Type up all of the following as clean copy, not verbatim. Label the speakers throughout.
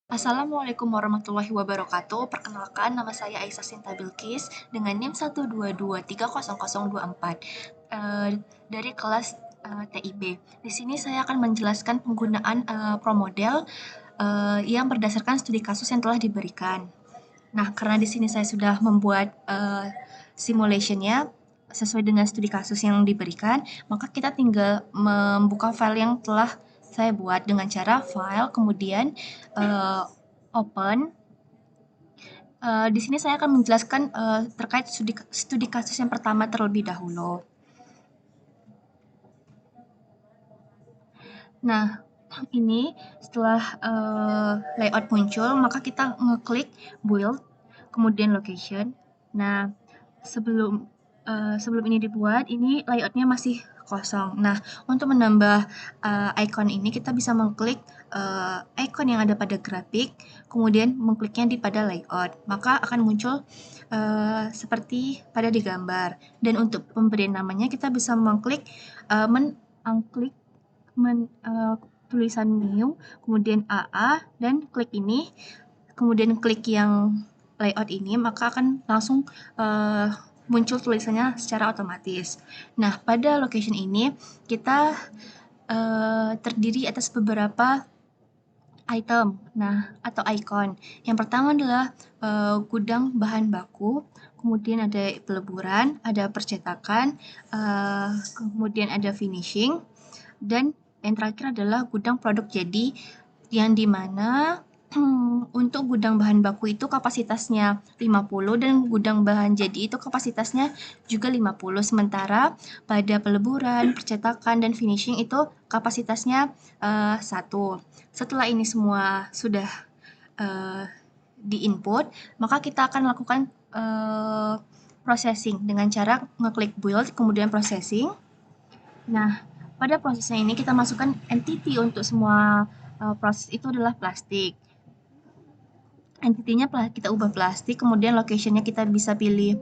Speaker 1: Assalamualaikum warahmatullahi wabarakatuh. Perkenalkan, nama saya Aisyah Sinta Bilqis dengan NIM 122300024 dari kelas TIB. Di sini saya akan menjelaskan penggunaan ProModel yang berdasarkan studi kasus yang telah diberikan. Nah, karena di sini saya sudah membuat simulationnya sesuai dengan studi kasus yang diberikan, maka kita tinggal membuka file yang telah saya buat dengan cara file, kemudian open. Di sini saya akan menjelaskan terkait studi kasus yang pertama terlebih dahulu. Nah, ini setelah layout muncul, maka kita ngeklik build, kemudian location. Nah, sebelum ini dibuat, ini layoutnya masih kosong. Nah, untuk menambah icon ini, kita bisa mengklik icon yang ada pada grafik, kemudian mengkliknya di pada layout. Maka akan muncul seperti pada di gambar. Dan untuk pemberian namanya, kita bisa mengklik tulisan new, kemudian AA, dan klik ini, kemudian klik yang layout ini, maka akan langsung muncul tulisannya secara otomatis. Nah, pada location ini kita terdiri atas beberapa item, atau icon. Yang pertama adalah gudang bahan baku, kemudian ada peleburan, ada percetakan, kemudian ada finishing, dan yang terakhir adalah gudang produk jadi, yang dimana untuk gudang bahan baku itu kapasitasnya 50 dan gudang bahan jadi itu kapasitasnya juga 50. Sementara pada peleburan, percetakan, dan finishing itu kapasitasnya 1. Setelah ini semua sudah di-input, maka kita akan lakukan processing dengan cara ngeklik build, kemudian processing. Nah, pada prosesnya ini kita masukkan entity untuk semua proses itu adalah plastik. Entity-nya kita ubah plastik, kemudian location-nya kita bisa pilih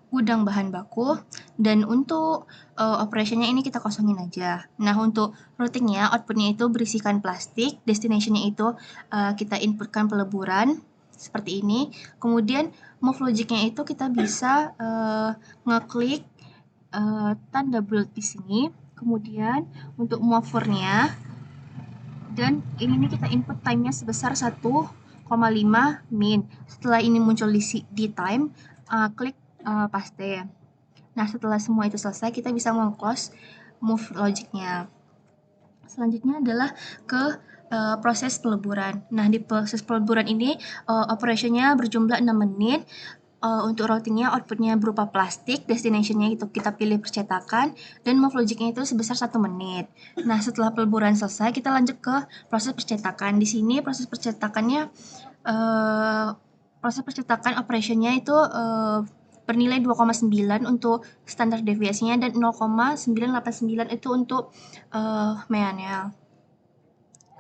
Speaker 1: gudang bahan baku, dan untuk operation-nya ini kita kosongin aja. Nah, untuk routing-nya, output-nya itu berisikan plastik, destination-nya itu kita inputkan peleburan, seperti ini. Kemudian move logic-nya itu kita bisa ngeklik tanda build di sini, kemudian untuk mover-nya, dan ini kita input time-nya sebesar 1,5 min. Setelah ini muncul di time, klik paste. Nah, setelah semua itu selesai, kita bisa meng-close move logic-nya. Selanjutnya adalah ke proses peleburan. Nah, di proses peleburan ini operation-nya berjumlah 6 menit. Untuk routing-nya, output-nya berupa plastik, destination-nya itu kita pilih percetakan, dan move logic-nya itu sebesar 1 menit. Nah, setelah peleburan selesai, kita lanjut ke proses percetakan. Di sini proses percetakannya, proses percetakan operation-nya itu bernilai 2,9 untuk standar deviasinya dan 0,989 itu untuk manual.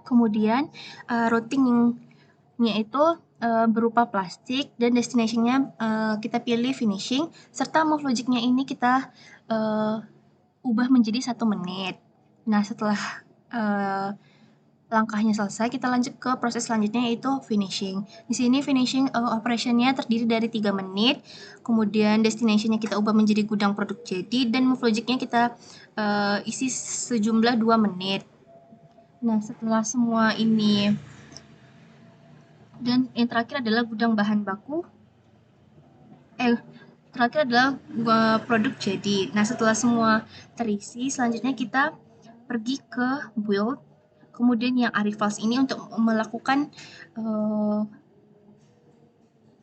Speaker 1: Kemudian routing-nya itu berupa plastik, dan destination-nya kita pilih finishing, serta move logic-nya ini kita ubah menjadi 1 menit. Nah, setelah langkahnya selesai, kita lanjut ke proses selanjutnya, yaitu finishing. Di sini finishing operation-nya terdiri dari 3 menit, kemudian destination-nya kita ubah menjadi gudang produk jadi, dan move logic-nya kita isi sejumlah 2 menit. Nah, setelah semua ini, dan yang terakhir adalah gudang bahan baku, terakhir adalah produk jadi. Nah, setelah semua terisi, selanjutnya kita pergi ke build, kemudian yang arifals ini untuk melakukan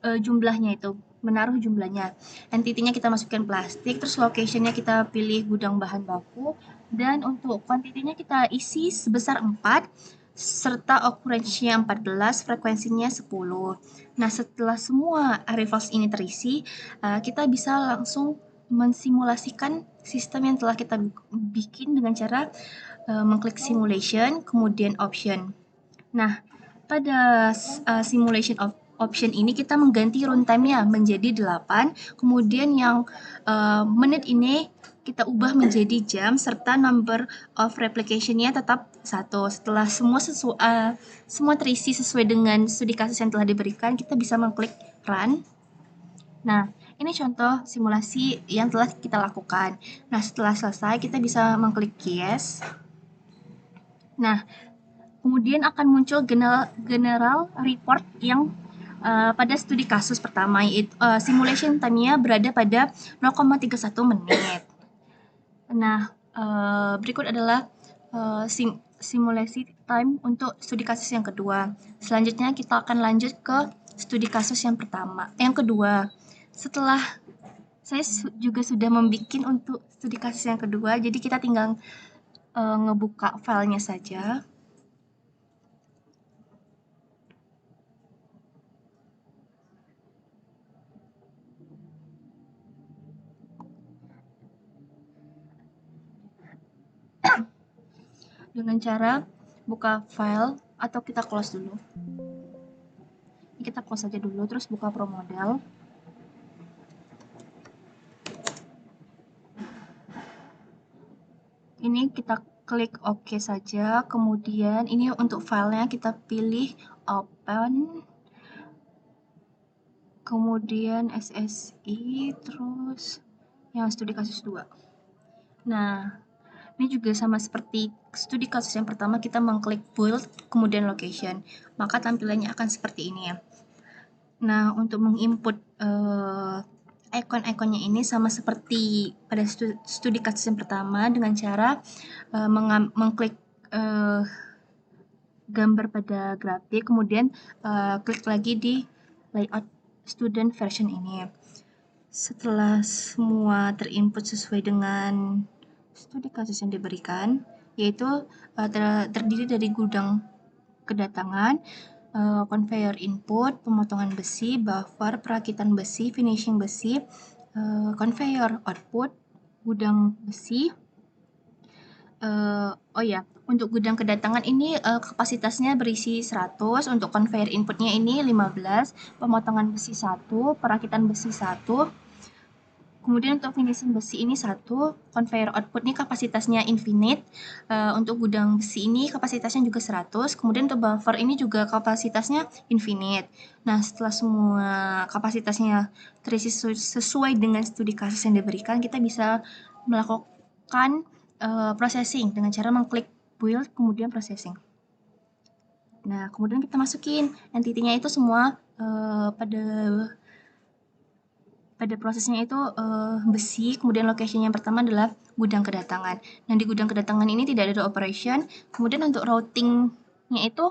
Speaker 1: jumlahnya itu, menaruh jumlahnya. Entity-nya kita masukkan plastik, terus location-nya kita pilih gudang bahan baku, dan untuk quantity-nya kita isi sebesar 4, serta occurrence-nya 14, frekuensinya 10. Nah, setelah semua arifals ini terisi, kita bisa langsung mensimulasikan sistem yang telah kita bikin dengan cara mengklik simulation, kemudian option. Nah, pada simulation option ini kita mengganti runtime-nya menjadi 8, kemudian yang menit ini kita ubah menjadi jam serta number of replication-nya tetap 1. Setelah semua terisi sesuai dengan studi kasus yang telah diberikan, kita bisa mengklik run. Nah, ini contoh simulasi yang telah kita lakukan. Nah, setelah selesai kita bisa mengklik yes. Nah, kemudian akan muncul general report yang pada studi kasus pertama, yaitu simulation time-nya berada pada 0,31 menit. Nah, berikut adalah simulasi time untuk studi kasus yang kedua. Selanjutnya kita akan lanjut ke studi kasus yang kedua. Setelah saya juga sudah membuat untuk studi kasus yang kedua, jadi kita tinggal ngebuka filenya saja. Dengan cara buka file atau kita close dulu. Kita close saja dulu, terus buka Pro Model. Ini kita klik OK saja, kemudian ini untuk filenya kita pilih Open, kemudian SSI, terus yang studi kasus 2. Nah, ini juga sama seperti studi kasus yang pertama, kita mengklik build, kemudian location. Maka tampilannya akan seperti ini ya. Nah, untuk menginput icon-iconnya ini sama seperti pada studi kasus yang pertama dengan cara mengklik gambar pada grafik, kemudian klik lagi di layout student version ini. Setelah semua terinput sesuai dengan studi kasus yang diberikan, yaitu terdiri dari gudang kedatangan, conveyor input, pemotongan besi, buffer, perakitan besi, finishing besi, conveyor output, gudang besi. Untuk gudang kedatangan ini kapasitasnya berisi 100, untuk conveyor inputnya ini 15, pemotongan besi 1, perakitan besi 1, kemudian untuk finishing besi ini 1, conveyor output ini kapasitasnya infinite, untuk gudang besi ini kapasitasnya juga 100, kemudian untuk buffer ini juga kapasitasnya infinite. Nah, setelah semua kapasitasnya terisi sesuai dengan studi kasus yang diberikan, kita bisa melakukan processing dengan cara mengklik build, kemudian processing. Nah, kemudian kita masukin entity-nya itu semua pada prosesnya itu besi, kemudian location yang pertama adalah gudang kedatangan. Nah, di gudang kedatangan ini tidak ada operation, kemudian untuk routingnya itu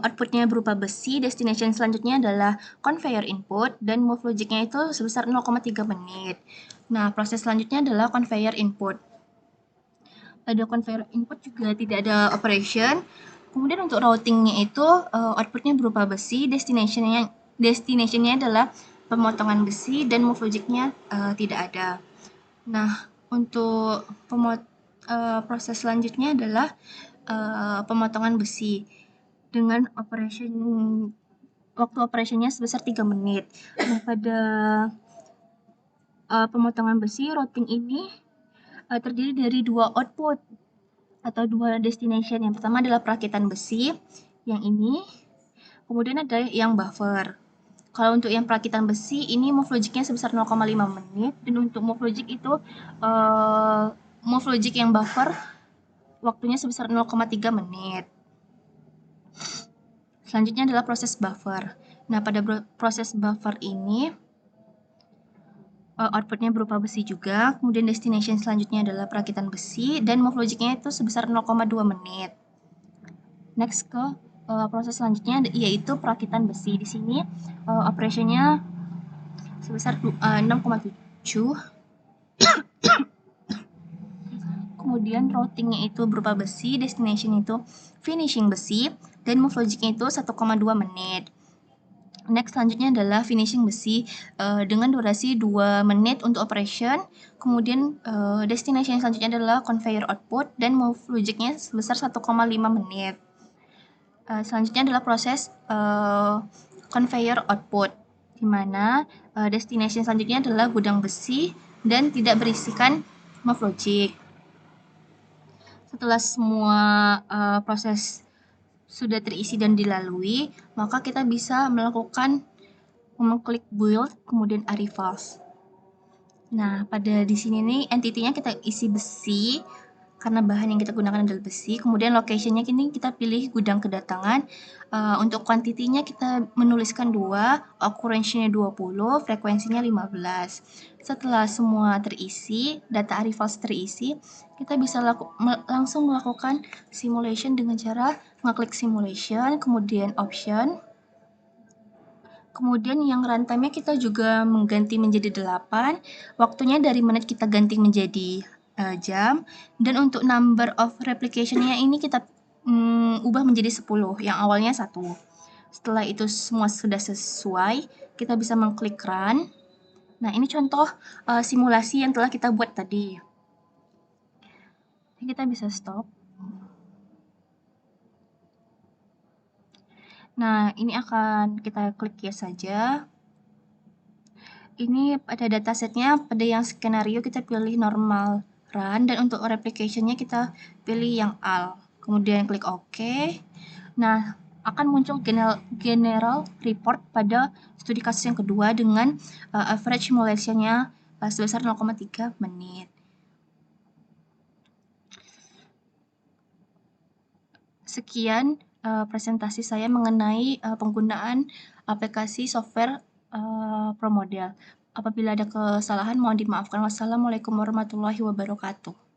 Speaker 1: outputnya berupa besi, destination selanjutnya adalah conveyor input, dan move logicnya itu sebesar 0,3 menit. Nah, proses selanjutnya adalah conveyor input. Pada conveyor input juga tidak ada operation. Kemudian untuk routingnya itu outputnya berupa besi, destinationnya adalah pemotongan besi, dan move logicnya tidak ada. Nah, untuk proses selanjutnya adalah pemotongan besi dengan waktu operationnya sebesar 3 menit. Nah, pada pemotongan besi, routing ini terdiri dari 2 output atau 2 destination. Yang pertama adalah perakitan besi, yang ini, kemudian ada yang buffer. Kalau untuk yang perakitan besi, ini move logicnya sebesar 0,5 menit, dan untuk move logic itu, move logic yang buffer, waktunya sebesar 0,3 menit. Selanjutnya adalah proses buffer. Nah, pada proses buffer ini, outputnya berupa besi juga, kemudian destination selanjutnya adalah perakitan besi, dan move logicnya itu sebesar 0,2 menit. Next ke proses selanjutnya yaitu perakitan besi. Di sini operationnya sebesar 6,7. Kemudian routingnya itu berupa besi, destination itu finishing besi, dan move logicnya itu 1,2 menit. Next selanjutnya adalah finishing besi dengan durasi 2 menit untuk operation. Kemudian destination selanjutnya adalah conveyor output, dan move logicnya sebesar 1,5 menit. Selanjutnya adalah proses conveyor output, di mana destination selanjutnya adalah gudang besi, dan tidak berisikan math logic. Setelah semua proses sudah terisi dan dilalui, maka kita bisa melakukan mengklik build, kemudian arrivals. Nah, pada di sini nih entity-nya kita isi besi, karena bahan yang kita gunakan adalah besi. Kemudian location-nya kini kita pilih gudang kedatangan. Untuk kuantitinya kita menuliskan 2, occurrence-nya 20, frekuensinya 15. Setelah semua terisi, data arrivals terisi, kita bisa langsung melakukan simulation dengan cara ngeklik simulation, kemudian option. Kemudian yang runtime-nya kita juga mengganti menjadi 8, waktunya dari menit kita ganti menjadi jam, dan untuk number of replication-nya ini kita ubah menjadi 10, yang awalnya 1. Setelah itu semua sudah sesuai, kita bisa mengklik run. Nah, ini contoh simulasi yang telah kita buat tadi. Kita bisa stop. Nah, ini akan kita klik yes saja. Ini pada datasetnya, pada yang skenario kita pilih normal run, dan untuk replication-nya kita pilih yang AL. Kemudian klik OK. Nah, akan muncul general report pada studi kasus yang kedua dengan average simulation-nya sebesar 0,3 menit. Sekian presentasi saya mengenai penggunaan aplikasi software ProModel. Apabila ada kesalahan mohon dimaafkan. Wassalamualaikum warahmatullahi wabarakatuh.